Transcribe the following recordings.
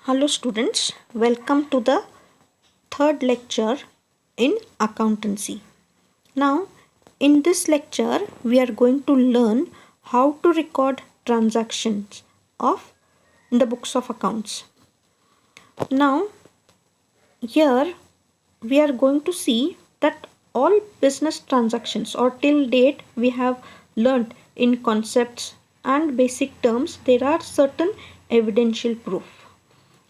Hello students, welcome to the third lecture in accountancy. Now in this lecture we are going to learn how to record transactions in the books of accounts. Now here we are going to see that all business transactions or till date we have learnt in concepts and basic terms there are certain evidential proof.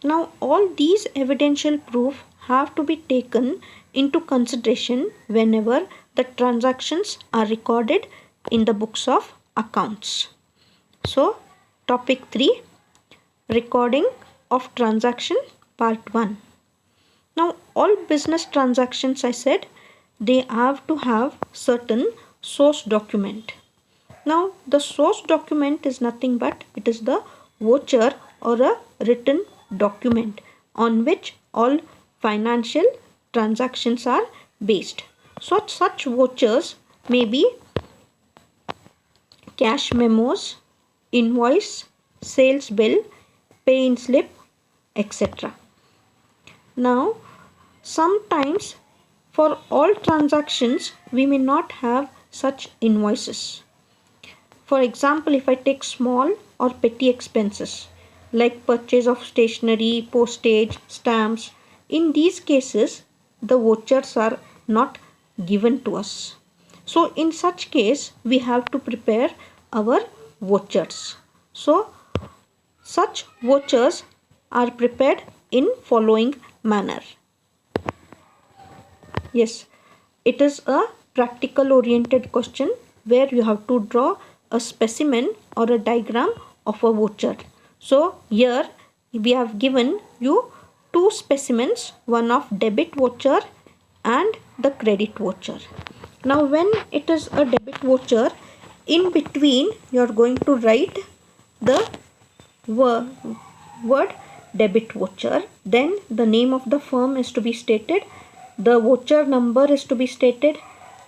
Now all these evidential proof have to be taken into consideration whenever the transactions are recorded in the books of accounts. So topic 3, recording of transaction part 1. Now all business transactions, I said, they have to have certain source document. Now the source document is nothing but it is the voucher or a written document on which all financial transactions are based. So such vouchers may be cash memos, invoice, sales bill, pay-in slip, etc. Now sometimes for all transactions we may not have such invoices. For example, if I take small or petty expenses like purchase of stationery, postage, stamps, in these cases the vouchers are not given to us. So in such case we have to prepare our vouchers. So such vouchers are prepared in following manner. Yes, it is a practical oriented question where you have to draw a specimen or a diagram of a voucher. So here we have given you two specimens, one of debit voucher and the credit voucher. Now when it is a debit voucher, in between you are going to write the word debit voucher, then the name of the firm is to be stated, the voucher number is to be stated,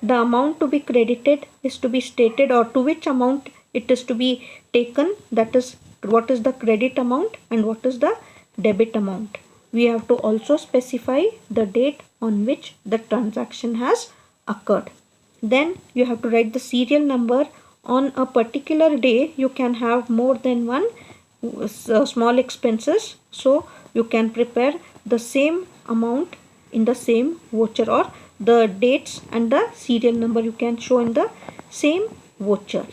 the amount to be credited is to be stated, or to which amount it is to be taken, that is what is the credit amount and what is the debit amount. We have to also specify the date on which the transaction has occurred. Then you have to write the serial number. On a particular day you can have more than one small expenses, so you can prepare the same amount in the same voucher, or the dates and the serial number you can show in the same voucher.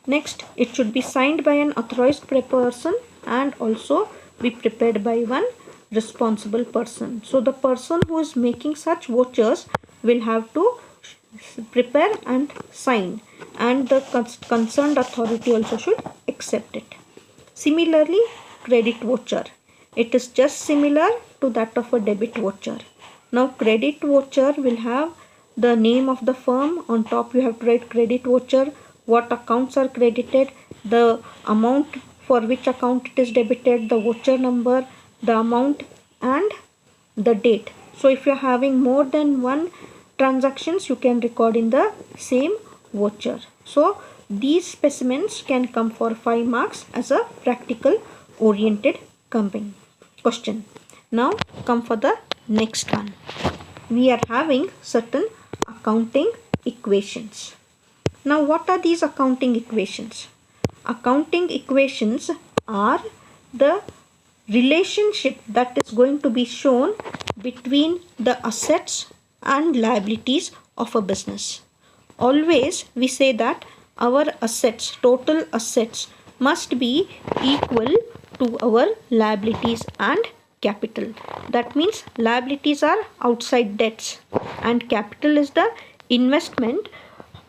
Next, it should be signed by an authorized person and also be prepared by one responsible person. So the person who is making such vouchers will have to prepare and sign, and the concerned authority also should accept it. Similarly, credit voucher, it is just similar to that of a debit voucher. Now credit voucher will have the name of the firm. On top you have to write credit voucher, what accounts are credited, the amount for which account it is debited, the voucher number, the amount and the date. So if you are having more than one transactions you can record in the same voucher. So these specimens can come for 5 marks as a practical oriented question. Now come for the next one. We are having certain accounting equations. Now what are these accounting equations? Accounting equations are the relationship that is going to be shown between the assets and liabilities of a business. Always we say that our assets, total assets, must be equal to our liabilities and capital. That means liabilities are outside debts and capital is the investment.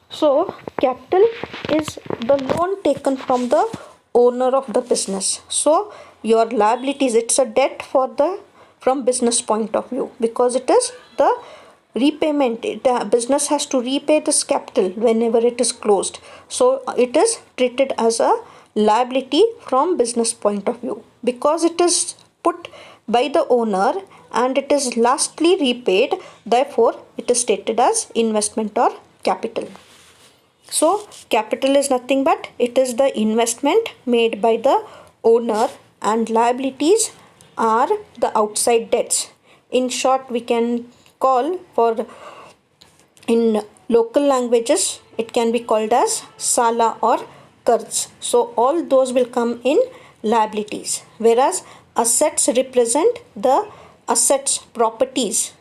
So capital is the loan taken from the owner of the business. So your liabilities, it's a debt from business point of view, because it is the repayment. The business has to repay this capital whenever it is closed. So it is treated as a liability from business point of view, because it is put by the owner and it is lastly repaid. Therefore it is stated as investment or capital. So capital is nothing but it is the investment made by the owner and liabilities are the outside debts. In short, we can call for, in local languages, it can be called as sala or karz. So all those will come in liabilities, whereas assets represent the assets, properties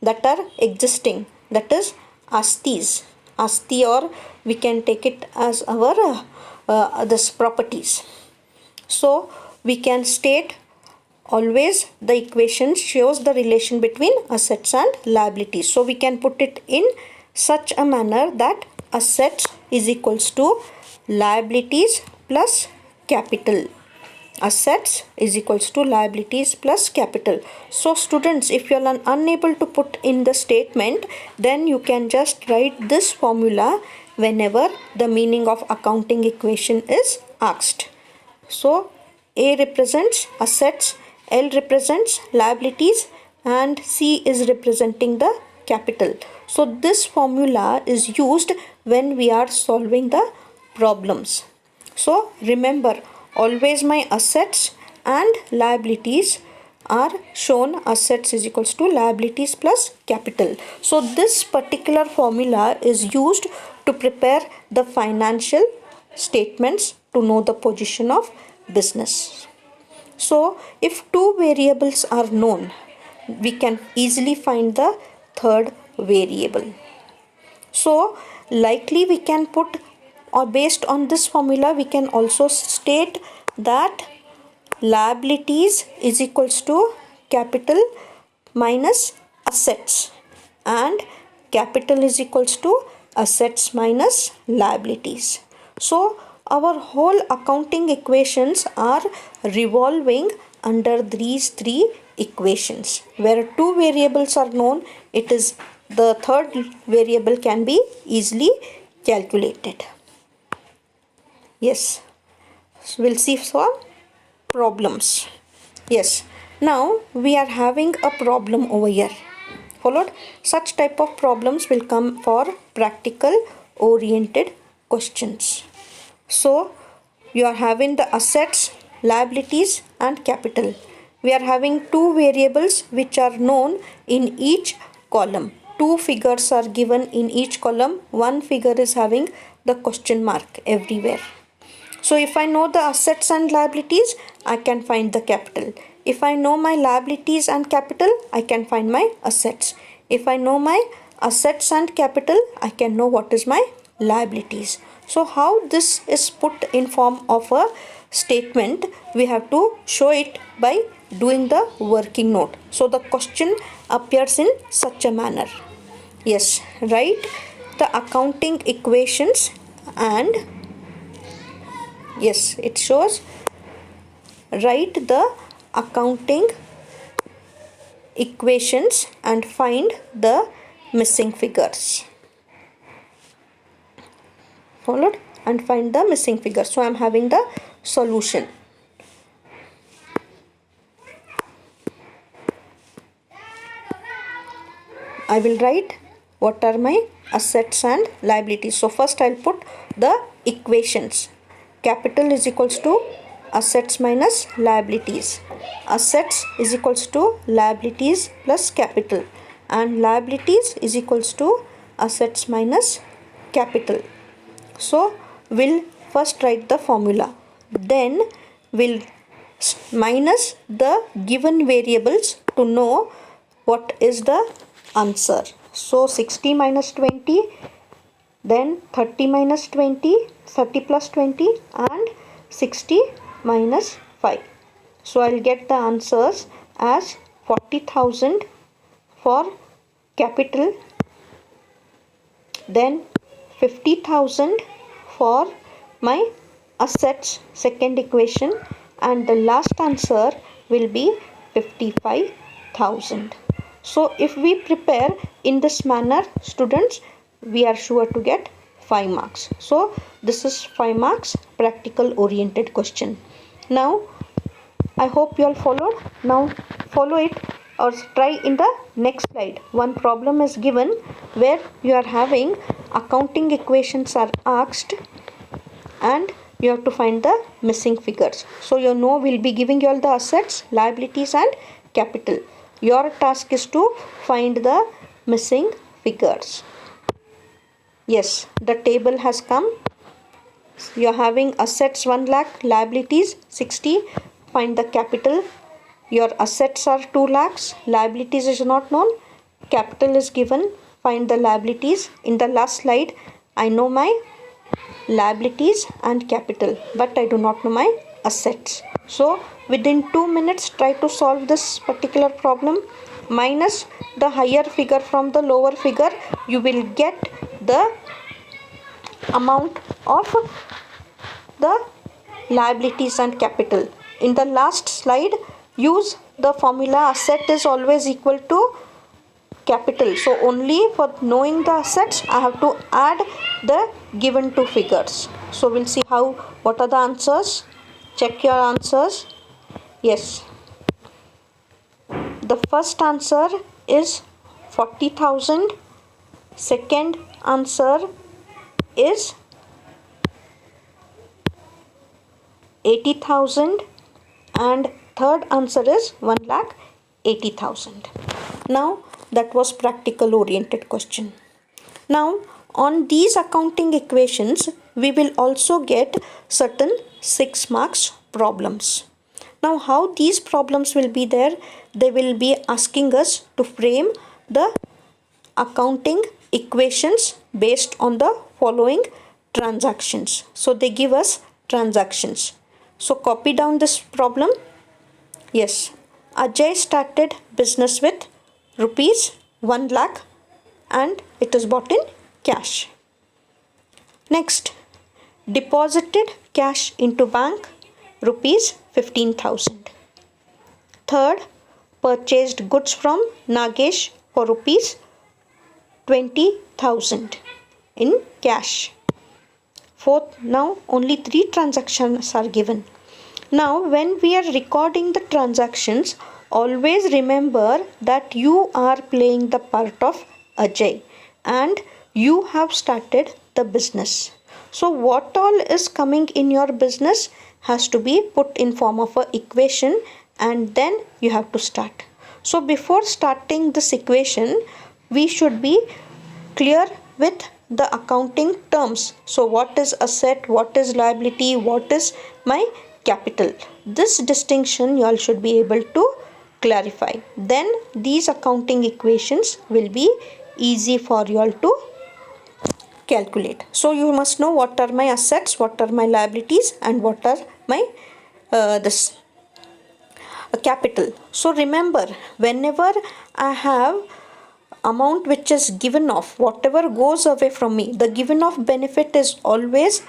that are existing, that is asti, or we can take it as our this properties. So we can state always the equation shows the relation between assets and liabilities. So we can put it in such a manner that assets is equals to liabilities plus capital. Assets is equals to liabilities plus capital. So students, if you are unable to put in the statement, then you can just write this formula whenever the meaning of accounting equation is asked. So A represents assets, L represents liabilities, and C is representing the capital. So this formula is used when we are solving the problems. So remember, always my assets and liabilities are shown. Assets is equals to liabilities plus capital. So this particular formula is used to prepare the financial statements to know the position of business. So if two variables are known, we can easily find the third variable. So likely we can put, or based on this formula we can also state that liabilities is equals to capital minus assets, and capital is equals to assets minus liabilities. So our whole accounting equations are revolving under these three equations. Where two variables are known, it is the third variable can be easily calculated. Yes, so we'll see some problems. Yes, now we are having a problem over here. Followed, such type of problems will come for practical oriented questions. So you are having the assets, liabilities and capital. We are having two variables which are known in each column. Two figures are given in each column. One figure is having the question mark everywhere. So if I know the assets and liabilities, I can find the capital. If I know my liabilities and capital, I can find my assets. If I know my assets and capital, I can know what is my liabilities. So how this is put in form of a statement, we have to show it by doing the working note. So the question appears in such a manner. Yes, write the accounting equations, and yes, it shows write the accounting equations and find the missing figures. Followed, and find the missing figure. So I am having the solution. I will write what are my assets and liabilities. So first I'll put the equations. Capital is equals to assets minus liabilities. Assets is equals to liabilities plus capital, and liabilities is equals to assets minus capital. So we'll first write the formula, then we'll minus the given variables to know what is the answer. So 60 minus 20, then 30 minus 20, 30 plus 20 and 60 minus 5. So I'll get the answers as 40,000 for capital, then 50,000 for my assets, second equation, and the last answer will be 55,000. So if we prepare in this manner, students, we are sure to get 5 marks. So this is 5 marks practical oriented question. Now I hope you all followed. Now follow it or try in the next slide. One problem is given where you are having accounting equations are asked, and you have to find the missing figures. So you know we'll be giving you all the assets, liabilities and capital. Your task is to find the missing figures. Yes, the table has come. You are having assets 1 lakh, liabilities 60. Find the capital. Your assets are 2 lakhs, liabilities is not known, capital is given. Find the liabilities. In the last slide, I know my liabilities and capital, but I do not know my assets. So within 2 minutes, try to solve this particular problem. Minus the higher figure from the lower figure, you will get the amount of the liabilities and capital. In the last slide, use the formula asset is always equal to capital. So only for knowing the assets, I have to add the given two figures. So we'll see what are the answers. Check your answers. Yes, the first answer is 40,000. Second answer is 80,000 and third answer is 1,80,000. Now that was practical oriented question. Now on these accounting equations, we will also get certain 6 marks problems. Now how these problems will be there? They will be asking us to frame the accounting equations based on the following transactions. So they give us transactions. So copy down this problem. Yes, Ajay started business with rupees 1 lakh and it is bought in cash. Next, deposited cash into bank rupees 15,000. Third, purchased goods from Nagesh for rupees 20,000 in cash. Fourth, now only 3 transactions are given. Now when we are recording the transactions, always remember that you are playing the part of Ajay and you have started the business. So what all is coming in your business has to be put in form of an equation and then you have to start. So before starting this equation, we should be clear with the accounting terms. So what is asset, what is liability, what is my capital? This distinction you all should be able to clarify. Then these accounting equations will be easy for you all to calculate. So you must know what are my assets, what are my liabilities and what are my capital. So remember, whenever I have amount which is given off, whatever goes away from me, the given off benefit is always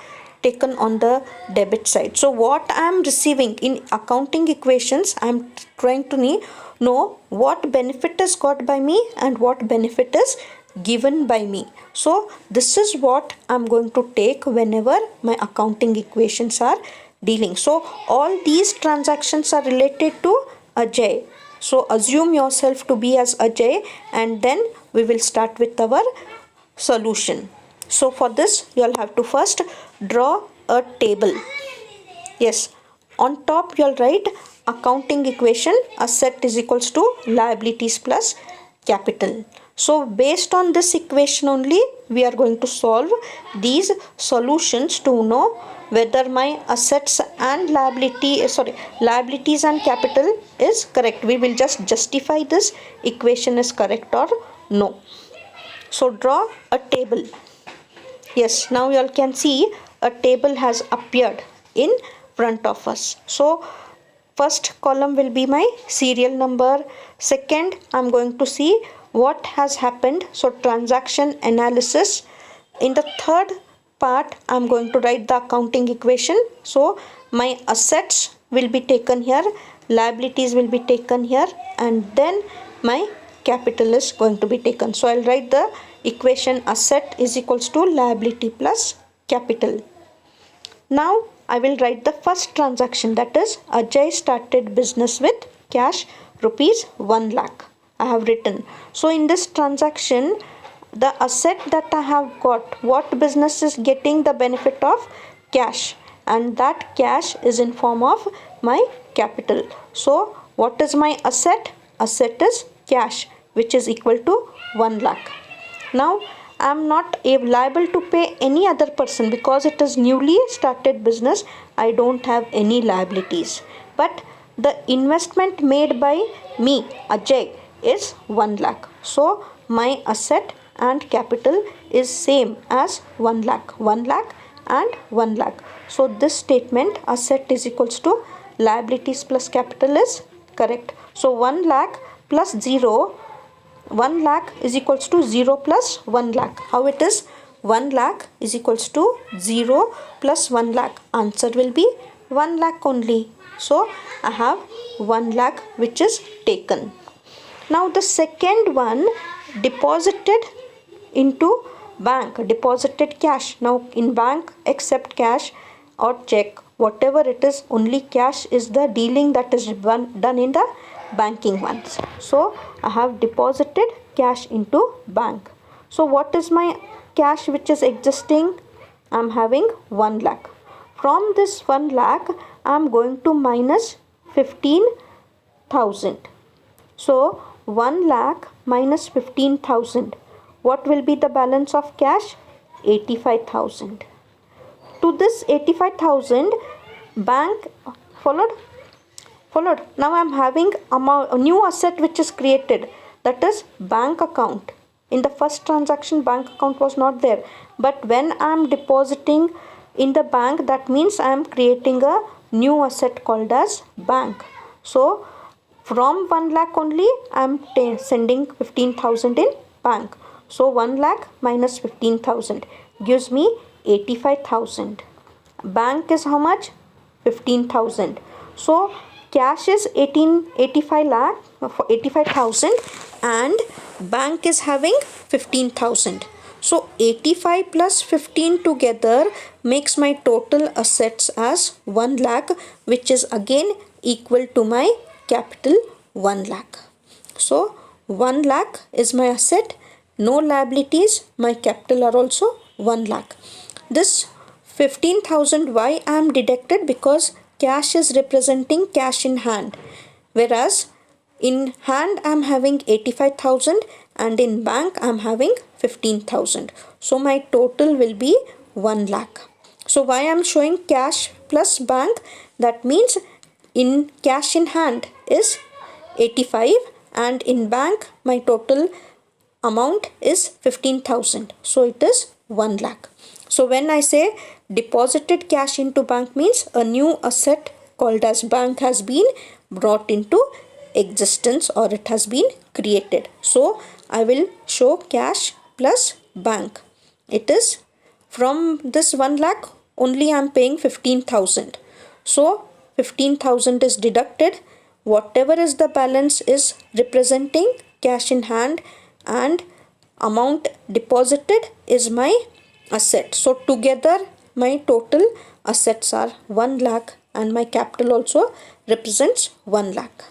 taken on the debit side. So what I am receiving in accounting equations, I am trying to know what benefit is got by me and what benefit is given by me. So this is what I am going to take whenever my accounting equations are dealing. So all these transactions are related to Ajay. So assume yourself to be as Ajay and then we will start with our solution. So for this you'll have to first draw a table. Yes, on top you'll write accounting equation asset is equals to liabilities plus capital. So based on this equation only we are going to solve these solutions to know whether my assets and liabilities and capital is correct. We will just justify this equation is correct or no. So draw a table. Yes, now you all can see a table has appeared in front of us. So first column will be my serial number. Second, I'm going to see what has happened. So transaction analysis. In the third part, I'm going to write the accounting equation. So my assets will be taken here, liabilities will be taken here, and then my capital is going to be taken. So I'll write the equation asset is equals to liability plus capital. Now I will write the first transaction, that is Ajay started business with cash rupees 1 lakh. I have written. So in this transaction, the asset that I have got, what business is getting the benefit of cash, and that cash is in form of my capital. So what is my asset? Asset is cash, which is equal to 1 lakh. Now I am not liable to pay any other person because it is newly started business. I don't have any liabilities. But the investment made by me, Ajay, is 1 lakh. So my asset and capital is same as 1 lakh. 1 lakh and 1 lakh. So this statement, asset is equals to liabilities plus capital, is correct. So 1 lakh plus 0, 1 lakh is equals to 0 plus 1 lakh. How it is? 1 lakh is equals to 0 plus 1 lakh. Answer will be 1 lakh only. So I have 1 lakh which is taken. Now the second one, deposited into bank, deposited cash. Now in bank, except cash or check, whatever it is, only cash is the dealing that is done in the banking ones. So I have deposited cash into bank. So what is my cash which is existing? I am having 1 lakh. From this 1 lakh, I am going to minus 15,000. So 1 lakh minus 15,000. What will be the balance of cash? 85,000. To this 85,000, bank followed. Now I am having a new asset which is created, that is bank account. In the first transaction, bank account was not there, but when I am depositing in the bank, that means I am creating a new asset called as bank. So from 1 lakh only I am sending 15,000 in bank. So 1 lakh minus 15,000 gives me 85,000. Bank is how much? 15,000. So cash is 85,000 and bank is having 15,000. So 85 plus 15 together makes my total assets as 1 lakh, which is again equal to my capital 1 lakh. So 1 lakh is my asset, no liabilities, my capital are also 1 lakh. This 15,000 why I am deducted? Because cash is representing cash in hand, whereas in hand I am having 85,000 and in bank I am having 15,000. So my total will be 1 lakh. So why I am showing cash plus bank? That means in cash in hand is 85 and in bank my total amount is 15,000. So it is 1 lakh. So when I say deposited cash into bank means a new asset called as bank has been brought into existence or it has been created. So I will show cash plus bank. It is from this 1 lakh only I am paying 15,000. So 15,000 is deducted. Whatever is the balance is representing cash in hand and amount deposited is my asset. So together my total assets are 1 lakh and my capital also represents 1 lakh.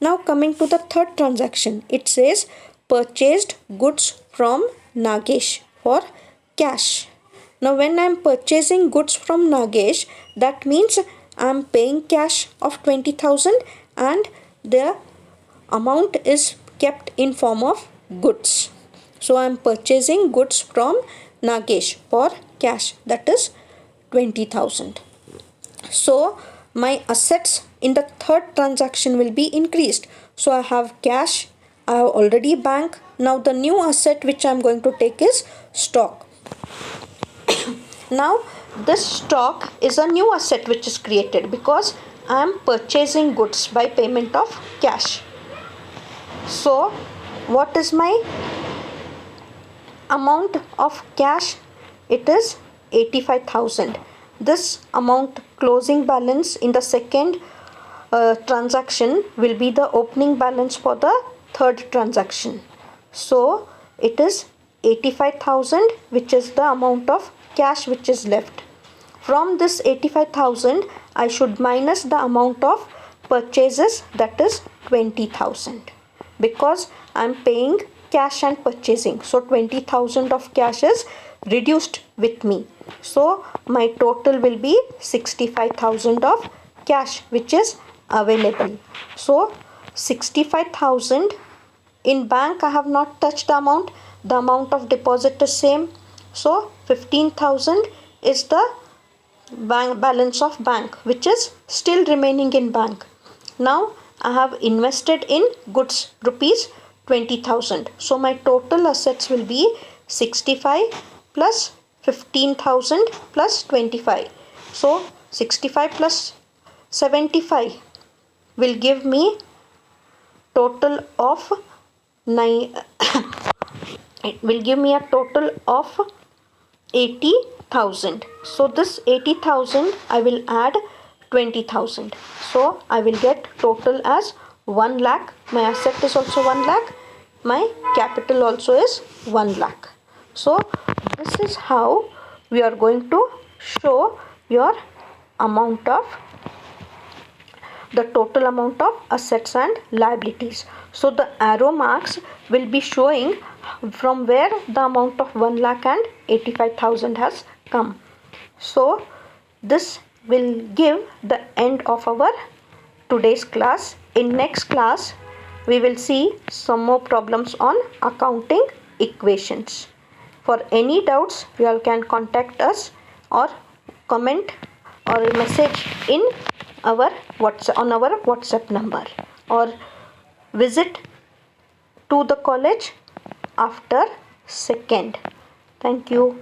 Now coming to the third transaction, it says purchased goods from Nagesh for cash. Now when I am purchasing goods from Nagesh, that means I am paying cash of 20,000 and the amount is kept in form of goods. So I am purchasing goods from Nagesh for cash, that is 20,000. So my assets in the third transaction will be increased. So I have cash, I have already bank. Now the new asset which I am going to take is stock. Now this stock is a new asset which is created because I am purchasing goods by payment of cash. So what is my amount of cash? It is 85,000. This amount closing balance in the second transaction will be the opening balance for the third transaction. So it is 85,000 which is the amount of cash which is left. From this 85,000 I should minus the amount of purchases, that is 20,000, because I am paying cash and purchasing. So 20,000 of cash is reduced with me. So my total will be 65,000 of cash which is available. So 65,000 in bank I have not touched the amount of deposit is same. So 15,000 is the bank balance of bank which is still remaining in bank. Now I have invested in goods rupees 20,000. So my total assets will be 65 plus 15,000 plus 25. So 65 plus 75 will give me total of 9 it will give me a total of 80,000. So this 80,000 I will add 20,000. So I will get total as 1 lakh. My asset is also 1 lakh. My capital also is 1 lakh. So this is how we are going to show your amount of the total amount of assets and liabilities. So the arrow marks will be showing from where the amount of 1 lakh and 85,000 has come. So this will give the end of our today's class. In next class we will see some more problems on accounting equations. For any doubts you all can contact us or comment or message in our WhatsApp number or visit to the college after 2nd. Thank you.